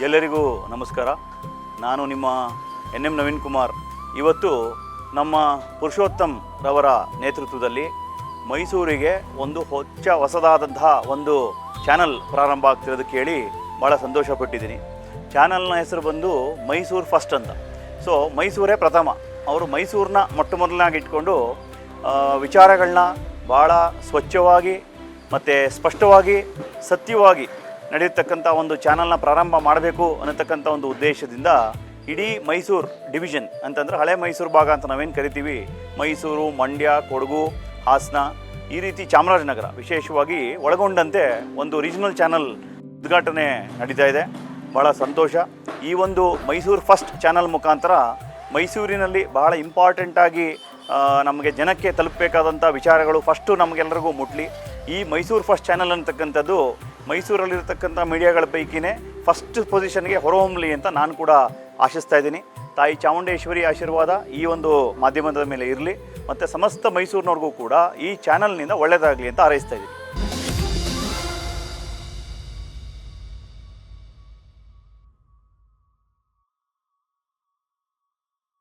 ಎಲ್ಲರಿಗೂ ನಮಸ್ಕಾರ. ನಾನು ನಿಮ್ಮ ಎನ್ ನವೀನ್ ಕುಮಾರ್. ಇವತ್ತು ನಮ್ಮ ಪುರುಷೋತ್ತಮ್ ರವರ ನೇತೃತ್ವದಲ್ಲಿ ಮೈಸೂರಿಗೆ ಒಂದು ಹೊಸದಾದಂತಹ ಒಂದು ಚಾನಲ್ ಪ್ರಾರಂಭ ಆಗ್ತಿರೋದು ಕೇಳಿ ಭಾಳ ಸಂತೋಷಪಟ್ಟಿದ್ದೀನಿ. ಚಾನಲ್ನ ಹೆಸರು ಬಂದು ಮೈಸೂರು ಫಸ್ಟ್ ಅಂತ. ಸೊ ಮೈಸೂರೇ ಪ್ರಥಮ. ಅವರು ಮೈಸೂರನ್ನ ಮೊಟ್ಟಮೊದಲನಾಗಿ ಇಟ್ಕೊಂಡು ವಿಚಾರಗಳನ್ನ ಭಾಳ ಸ್ವಚ್ಛವಾಗಿ ಮತ್ತು ಸ್ಪಷ್ಟವಾಗಿ ಸತ್ಯವಾಗಿ ನಡೆಯತಕ್ಕಂಥ ಒಂದು ಚಾನಲ್ನ ಪ್ರಾರಂಭ ಮಾಡಬೇಕು ಅನ್ನತಕ್ಕಂಥ ಒಂದು ಉದ್ದೇಶದಿಂದ ಇಡೀ ಮೈಸೂರು ಡಿವಿಷನ್ ಅಂತಂದರೆ ಹಳೆ ಮೈಸೂರು ಭಾಗ ಅಂತ ನಾವೇನು ಕರಿತೀವಿ, ಮೈಸೂರು, ಮಂಡ್ಯ, ಕೊಡಗು, ಹಾಸನ, ಈ ರೀತಿ ಚಾಮರಾಜನಗರ ವಿಶೇಷವಾಗಿ ಒಳಗೊಂಡಂತೆ ಒಂದು ರೀಜನಲ್ ಚಾನಲ್ ಉದ್ಘಾಟನೆ ನಡೀತಾ ಇದೆ. ಭಾಳ ಸಂತೋಷ. ಈ ಒಂದು ಮೈಸೂರು ಫಸ್ಟ್ ಚಾನಲ್ ಮುಖಾಂತರ ಮೈಸೂರಿನಲ್ಲಿ ಬಹಳ ಇಂಪಾರ್ಟೆಂಟಾಗಿ ನಮಗೆ ಜನಕ್ಕೆ ತಲುಪಬೇಕಾದಂಥ ವಿಚಾರಗಳು ಫಸ್ಟು ನಮಗೆಲ್ಲರಿಗೂ ಮುಟ್ಲಿ. ಈ ಮೈಸೂರು ಫಸ್ಟ್ ಚಾನಲ್ ಅಂತಕ್ಕಂಥದ್ದು ಮೈಸೂರಲ್ಲಿರ್ತಕ್ಕಂಥ ಮೀಡಿಯಾಗಳ ಪೈಕಿನೇ ಫಸ್ಟ್ ಪೊಸಿಷನ್ಗೆ ಹೊರಹೊಮ್ಮಲಿ ಅಂತ ನಾನು ಕೂಡ ಆಶಿಸ್ತಾ ಇದ್ದೀನಿ. ತಾಯಿ ಚಾಮುಂಡೇಶ್ವರಿ ಆಶೀರ್ವಾದ ಈ ಒಂದು ಮಾಧ್ಯಮದ ಮೇಲೆ ಇರಲಿ ಮತ್ತು ಸಮಸ್ತ ಮೈಸೂರಿನವ್ರಿಗೂ ಕೂಡ ಈ ಚಾನಲ್ನಿಂದ ಒಳ್ಳೆಯದಾಗಲಿ ಅಂತ ಹಾರೈಸ್ತಾ ಇದ್ದೀನಿ.